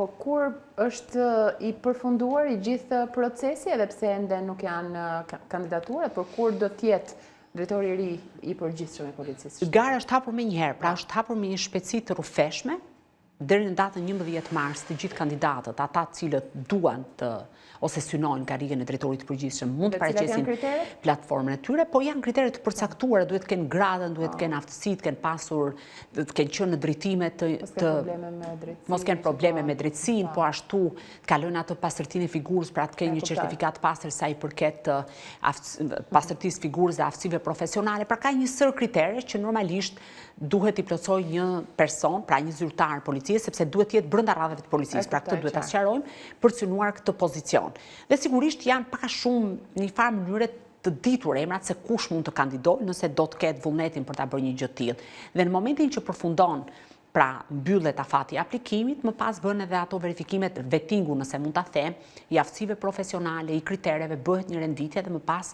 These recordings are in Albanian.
Po kur është i përfunduar i gjithë procesi, edhe pse ende nuk janë kandidatura, por kur do t'jetë drejtori i ri i përgjithshëm i policisë? Gara është hapur me njëherë, pra është hapur me një shpejtësi të rrufeshme, deri në datën 11 mars të gjithë kandidatët, ata cilët duan të ose synojnë karrierën e drejtorit të përgjithshëm, mund të paraqesin platformën e tyre, po janë kriteret të përcaktuara, duhet të kenë gradën, duhet të kenë aftësi, të kenë pasur, të kenë qenë në drejtime mos kenë probleme me drejtsinë, po ashtu të kalojnë atë pastërtinë e figurës, pra të kenë një certifikat pastër sa i përket pastërtisë figurës dhe aftësive profesionale, pra ka një sër kritere që normalisht duhet i plotësoj një person, pra një zyrtar policisë, sepse duhet jetë brenda radhave të policisë, pra këtë duhet ta sqarojmë për të synuar këtë pozicion. Dhe sigurisht janë pak a shumë një farë mënyre të ditur emrat se kush mund të kandidojë nëse do të ketë vullnetin për ta bërë një gjë të tillë. Dhe në momentin që përfundon, pra mbyllet afati i aplikimit, më pas bën edhe ato verifikimet, vettingu nëse mund ta them, i aftësive profesionale, i kritereve, bëhet një renditje dhe më pas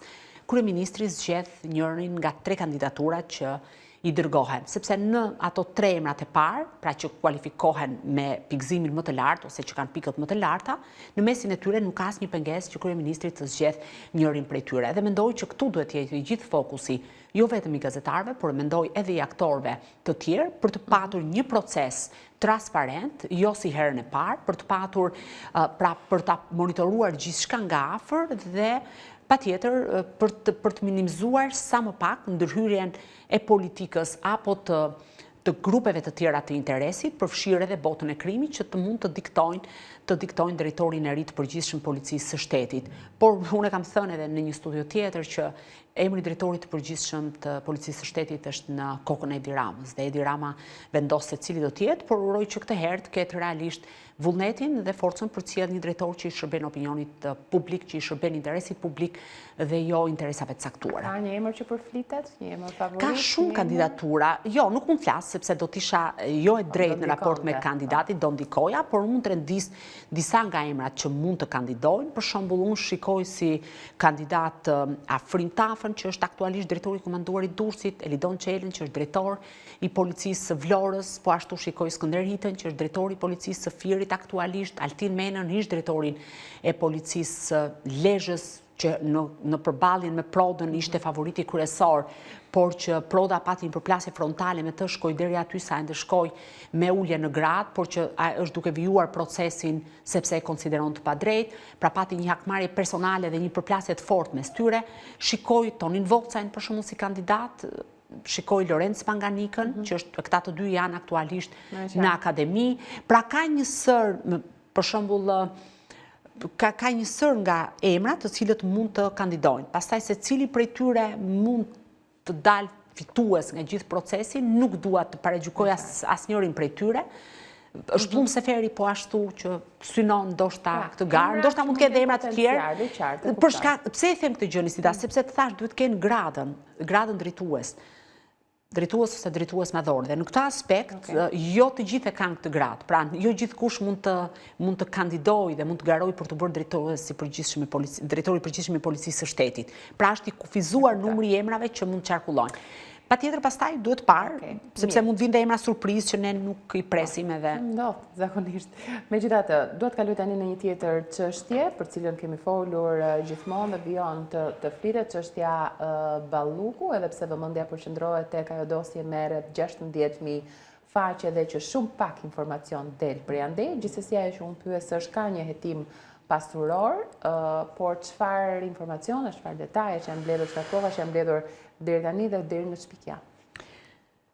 kryeministri zgjedh njërin nga 3 kandidaturat që i dërgohen, sepse në ato 3 emrat e parë, pra që kualifikohen me pikëzimin më të lartë ose që kanë pikët më të larta, në mesin e tyre nuk ka asnjë pengesë që kryeministri të zgjedh njërin prej tyre. Dhe mendoj që këtu duhet të jetë i gjithë fokusi, jo vetëm i gazetarëve, por mendoj edhe i aktorëve të tjerë për të patur një proces transparent, jo si herën e parë, për të patur, pra për ta monitoruar gjithçka nga afër dhe patjetër për të minimizuar sa më pak ndërhyrjen e politikës apo të grupeve të tjera të interesit, përfshirë edhe botën e krimit që të mund të diktojnë drejtorin e ri të përgjithshëm policisë së shtetit. Por unë kam thënë edhe në një studio tjetër që emri drejtorit të përgjithshëm të policisë së shtetit është në kokën e Edi Ramës dhe Edi Rama vendos se cili do të jetë, por uroj që këtë herë të ketë realisht vullnetin dhe forcën për të sjellë një drejtor që i shërben opinionit publik, që i shërben interesit publik dhe jo interesave të caktuara. Ka një emër që përflitet, një emër favorit? Ka shumë kandidatura. Jo, nuk mund të flas sepse do të isha jo e drejtë në raport me kandidatit, do ndikoja, por mund të rendis disa nga emrat që mund të kandidojnë. Për shembull, unë shikoj si kandidat Afrim Tafën, që është aktualisht drejtori i komanduarit Durrësit, Elidon Çelën, që është drejtor i policisë së Vlorës, po ashtu shikoj Skënder Hitën, që është drejtori i policisë së Firit aktualisht, Altin Menën, ish drejtorin e policisë së Lezhës, që në përballjen me Prodën ishte favoriti kryesor, por që Proda pati një përplasje frontale me të shkoj deri aty sa ende shkoj me ulje në gradë, por që është duke vijuar procesin sepse e konsideron të padrejtë, pra pati një hakmarrje personale dhe një përplasje të fortë mes tyre. Shikoj Tonin Vocajn për shembull si kandidat, shikoj Lorenz Panganikën, që këta të dy janë aktualisht në akademi. Pra ka një sër, për shembull, ka një sër nga emrat të cilët mund të kandidojnë. Pastaj se cili prej tyre mund të dalë fitues nga gjithë procesi, nuk dua të paragjykoj asnjërin prej tyre. Është Plum Seferi po ashtu që synon ndoshta këtë garë, ndoshta mund të ketë emra të tjerë. Pse e them këtë gjë Nisida? Sepse të thash duhet të kenë gradën drejtues ose drejtues madhor. Dhe në këtë aspekt, jo të gjithë e kanë këtë gradë. Pra, jo gjithkush mund të kandidojë dhe mund të garojë për të bërë drejtori i përgjithshëm i policisë së shtetit. Pra, është i kufizuar numri i emrave që mund të qarkullojnë. Patjetër pastaj duhet parë, sepse mund vinë dhe emra surprizë që ne nuk i presim edhe. Zakonisht. Megjithatë, duhet të kaloj tani në një tjetër çështje, për cilën kemi folur gjithmonë dhe vijon të flitet, çështja Balluku, edhe pse vëmendja përqendrohet tek ajo dosje me rreth 16.000 faqe dhe që shumë pak informacion del prej andej. Gjithsesi ajo që unë pyes është ka një hetim pasuror, por çfarë informacione, çfarë detaje që janë mbledhur, çfarë prova që janë mbledhur deri tani dhe deri në çpikja?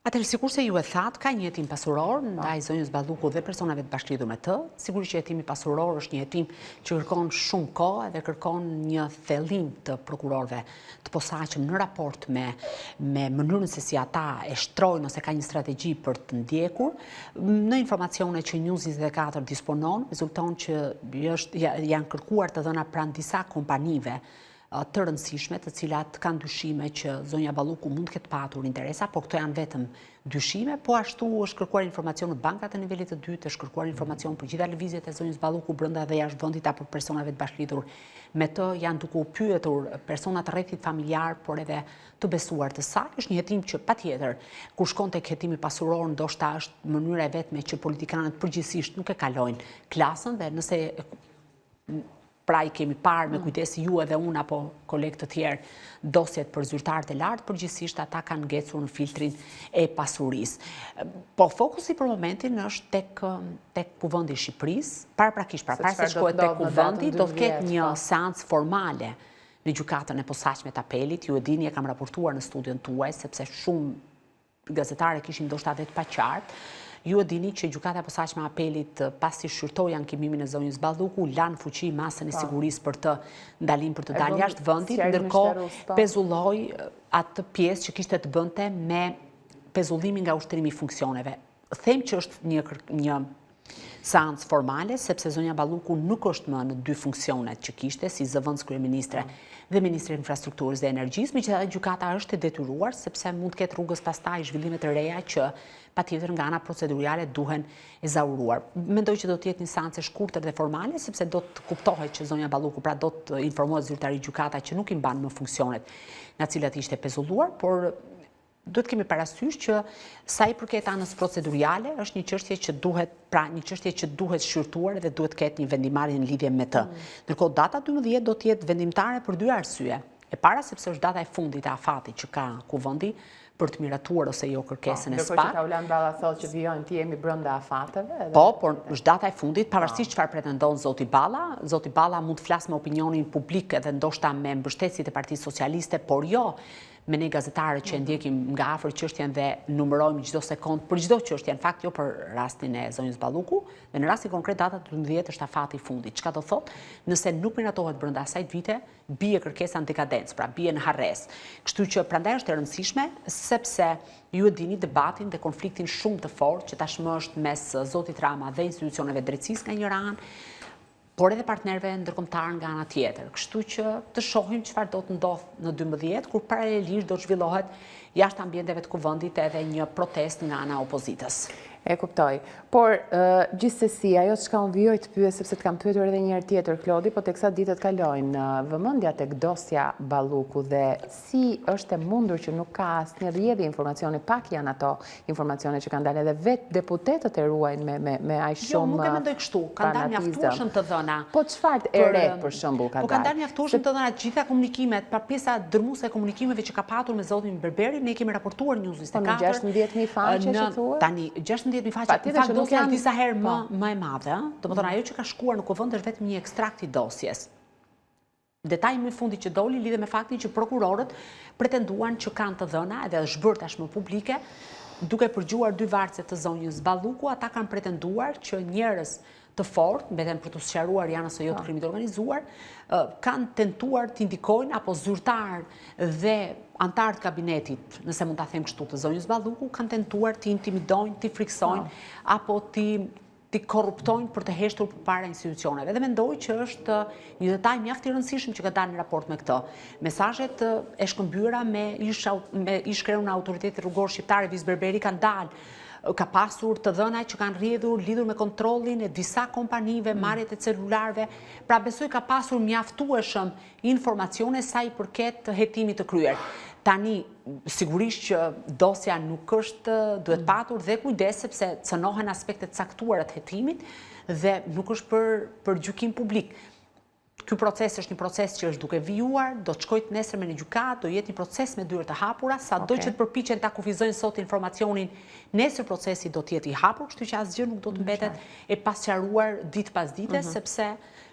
Atëherë, sikurse ju e thatë, ka një hetim pasuror ndaj zonjës Balluku dhe personave të bashkëlidhur me të. Sigurisht që hetimi pasuror është një hetim që kërkon shumë kohë dhe kërkon një thellim të prokurorëve të posaçëm në raport me mënyrën se si ata e shtrojnë ose ka një strategji për të ndjekur. Në informacione që News 24 disponon, rezulton që janë kërkuar të dhëna pranë disa kompanive të rëndësishme, të cilat kanë dyshime që zonja Balluku mund të ketë patur interesa, por këto janë vetëm dyshime, po ashtu është kërkuar informacion në bankat e nivelit të dytë, është kërkuar informacion për gjitha lëvizjet e zonjës Balluku brenda dhe jashtë vendit apo personave të bashkëlidhur me të, janë duke u pyetur personat rrethit familjar, por edhe të besuar të saj. Është një hetim që patjetër kur shkon tek hetimi pasuror, ndoshta është mënyra e vetme që politikanët përgjithsisht nuk e kalojnë klasën, dhe nëse pra i kemi parë me kujdes ju edhe unë apo kolegë të tjerë dosjet për zyrtarët e lartë, përgjithsisht ata kanë ngecur në filtrin e pasurisë. Po fokusi për momentin është tek Kuvendi i Shqipërisë, paraprakisht para se shkohet tek Kuvendi, do të ketë një seancë formale në gjykatën e posaçme të apelit. Ju e dini, e kam raportuar në studion tuaj, sepse shumë gazetare kishin ndoshta vetë pa qartë. Ju e dini që gjykata e posaçme e apelit, pasi shqyrtoi ankimimin e zonjës Balluku, lanë fuqi masën e sigurisë për të ndalim për të dalë jashtë vendit, ndërkohë pezulloi atë pjesë që kishte të bënte me pezullimin nga ushtrimi i funksioneve. Them që është një seancë formale, sepse zonja Balluku nuk është më në dy funksionet që kishte, si zëvendës kryeministre dhe ministre infrastrukturës dhe energjisë, megjithatë gjykata është e detyruar, sepse mund të ketë rrugës pastaj zhvillime të reja që patjetër nga ana procedurale duhen ezauruar. Mendoj që do të jetë një seancë e shkurtër dhe formale, sepse do të kuptohet që zonja Balluku pra do të informohet zyrtari gjykata që nuk i mban më funksionet nga cilat ishte pezulluar, por duhet kemi parasysh që sa i përket anës procedurale është një çështje që duhet shqyrtuar dhe duhet ketë një vendimarrje në lidhje me të. Ndërkohë data 12 do të jetë vendimtare për dy arsye. E para sepse është data e fundit e afatit që ka Kuvendi për të miratuar ose jo kërkesën e SPAR. Ndërkohë që Taulan Balla thotë që vijojnë të jemi brenda afateve. Po, por është data e fundit, pavarësisht çfarë pretendon zoti Balla. Zoti Balla mund të flasë me opinionin publik edhe ndoshta me mbështetësit e Partisë Socialiste, por jo me ne gazetarët që ndjekim nga afër çështjen dhe numërojmë çdo sekond për çdo çështje, në fakt jo për rastin e zonjës Balluku, dhe në rastin konkret data 12 është afati i fundit. Çka do thotë? Nëse nuk miratohet brenda asaj vite, bie kërkesa në dekadencë, pra bie në harres. Kështu që prandaj është e rëndësishme, sepse ju e dini debatin dhe konfliktin shumë të fortë që tashmë është mes zotit Rama dhe institucioneve drejtësisë nga njëra anë, por edhe partnerëve ndërkombëtar nga ana tjetër. Kështu që të shohim çfarë do të ndodhë në 12, kur paralelisht do të zhvillohet jashtë ambienteve të Kuvendit edhe një protestë nga ana opozitës. E kuptoj. Por gjithsesi, ajo çka unë vijoj të pyes, sepse të kam pyetur edhe një herë tjetër Klodi, po teksa ditët kalojnë, vëmendja tek dosja Balluku dhe si është e mundur që nuk ka asnjë rrjedhje informacioni, pak janë ato informacione që kanë dalë, edhe vetë deputetët e ruajnë me aq shumë. Jo, nuk e mendoj kështu. Kanë dalë mjaftueshëm të dhëna. Po çfarë e re për shembull ka dalë? Po kanë dalë mjaftueshëm të dhëna gjitha komunikimet, pa pjesa dërmuese e komunikimeve që ka patur me zotin Berberi, ne kemi raportuar News 24. Po në 16.000 faqe që thuhet? Tani 16.000 faqe, në fakt dosja është disa herë më e madhe, domethënë ajo që ka shkuar në Kuvend është vetëm një ekstrakt i dosjes. Detaji më i fundit që doli lidhe me faktin që prokurorët pretenduan që kanë të dhëna, edhe është bërë tashmë publike, duke përgjuar dy vargje të zonjës Balluku, ata kanë pretenduar që njerëz të fortë, mbeten për të sqaruar janë ose jo të krimit organizuar, kanë tentuar të indikojnë apo zyrtar dhe antarët kabinetit, nëse mund ta them kështu, të zonjës Balluku, kanë tentuar të intimidojnë, të friksojnë apo të korruptojnë për të heshtur përpara institucioneve. Dhe mendoj që është një detaj mjaft i rëndësishëm që ka dalë në raport me këtë. Mesazhet e shkëmbyera me ish kreun e autoritetit rrugor shqiptar Evis Berberi kanë dalë. Ka pasur të dhëna që kanë rrjedhur lidhur me kontrollin e disa kompanive, marrjet e celularëve. Pra besoj ka pasur mjaftueshëm informacione sa i përket hetimit të kryer. Tani, sigurisht që dosja nuk është duhet patur dhe kujdes sepse cënohen aspektet caktuara të hetimit dhe nuk është për gjykim publik. Ky proces është një proces që është duke vijuar, do të shkojë nesër në gjykatë, do jetë një proces me dyert të hapura, sado që të përpiqen ta kufizojnë sot informacionin, nesër procesi do të jetë i hapur, kështu që asgjë nuk do të mbetet e pasqaruar ditë pas dite, sepse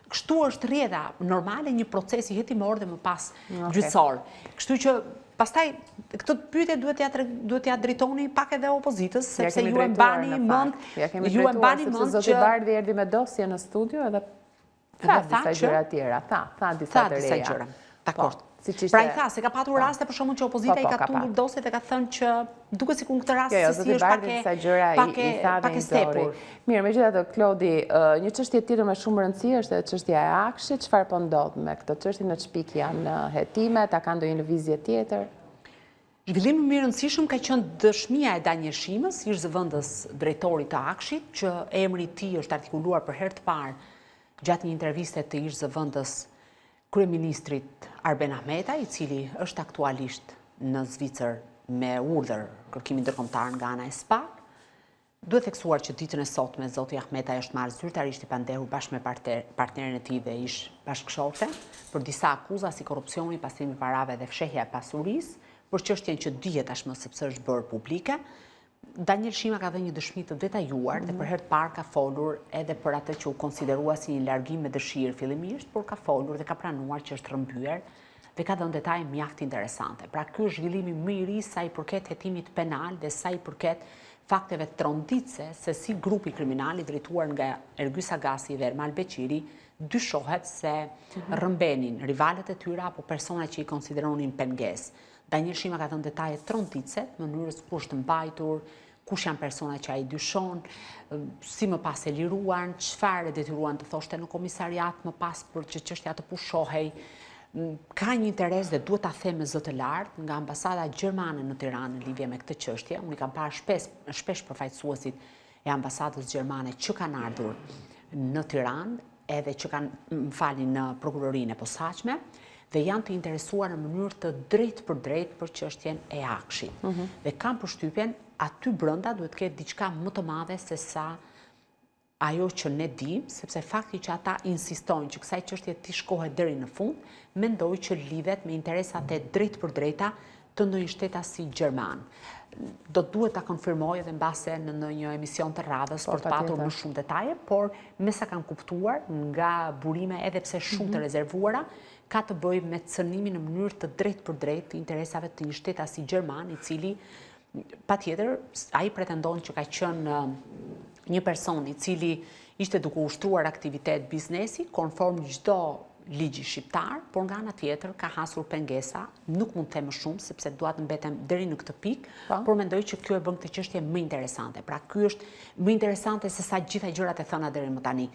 kështu është rrjedha normale një procesi hetimor dhe më pas gjyqësor. Kështu që pastaj këtë pyetje duhet t'ia drejtoni pak edhe opozitës, sepse ju e mbani mend zoti Bardhi erdhi me dosje në studio edhe tha disa gjëra tjera, tha disa të reja. Dakord. Pra i tha, se ka patur raste për shkakun që opozita i ka tundur dosjet e ka thënë që duket sikur në këtë rast se është pak e stepur. Mirë, megjithatë Klodi, një çështje tjetër me shumë rëndësi është edhe çështja e Akshit. Çfarë po ndodh me këtë çështje? Në çpik janë hetimet, a ka ndonjë lëvizje tjetër? Zhvillimi më i rëndësishëm ka qenë dëshmia e Daniel Shimës, ish zëvendës drejtorit të Akshit, që emri i tij është artikuluar për herë të parë gjatë një interviste të ish zëvendës kryeministrit Arben Ahmeta, i cili është aktualisht në Zvicër me urdhër kërkimi ndërkombëtar nga ana e SPAK. Duhet theksuar që ditën e sotme zoti Ahmeta është marrë zyrtarisht i pandehur bashkë me partnerin e tij dhe ish bashkëshorte për disa akuza si korrupsioni, pastrimi i parave dhe fshehja e pasurisë, për çështjen që dihet tashmë sepse është bërë publike. Daniel Shima ka dhënë një dëshmi të detajuar dhe për herë të parë ka folur edhe për atë që u konsiderua si një largim me dëshirë fillimisht, por ka folur dhe ka pranuar që është rrëmbyer dhe ka dhënë detaje mjaft interesante. Pra ky është zhvillimi më i ri sa i përket hetimit penal dhe sa i përket fakteve tronditse se si grupi kriminal i drejtuar nga Ergyes Agasi dhe Ermal Beqiri dyshohet se rrëmbenin rivalet e tyre apo persona që i konsideronin pengesë. Daniel Shima ka thënë detaje tronditse, mënyrës kush të mbajtur, kush janë persona që ai dyshon, si më pas e liruan, çfarë e detyruan të thoshte në komisariat më pas për që çështja të pushohej. Ka një interes dhe duhet ta them me zë të lartë nga ambasada gjermane në Tiranë në lidhje me këtë çështje. Unë i kam parë shpesh përfaqësuesit e ambasadës gjermane që kanë ardhur në Tiranë edhe që kanë në prokurorinë e posaçme dhe janë të interesuar në mënyrë të drejtë për çështjen e Akshit. Dhe kam përshtypjen aty brenda duhet të ketë diçka më të madhe se sa ajo që ne dim, sepse fakti që ata insistojnë që kësaj çështje të shkohet deri në fund, mendoj që lidhet me interesat e drejtë për drejta të ndonjë shteti gjerman. Do duhet ta konfirmoj edhe mbase në një emision të radhës për të patur më shumë detaje, por me sa kam kuptuar nga burime edhe pse shumë të rezervuara, ka të bëjë me cënimin në mënyrë të drejtë për drejtë të interesave të një shteti gjerman, i cili patjetër ai pretendon që ka qenë një person i cili ishte duke ushtruar aktivitet biznesi konform çdo ligji shqiptar, por nga ana tjetër ka hasur pengesa, nuk mund të them më shumë sepse dua të mbetem deri në këtë pikë, por mendoj që kjo e bën këtë çështje më interesante. Pra ky është më interesante se sa gjitha gjërat e thëna deri më tani.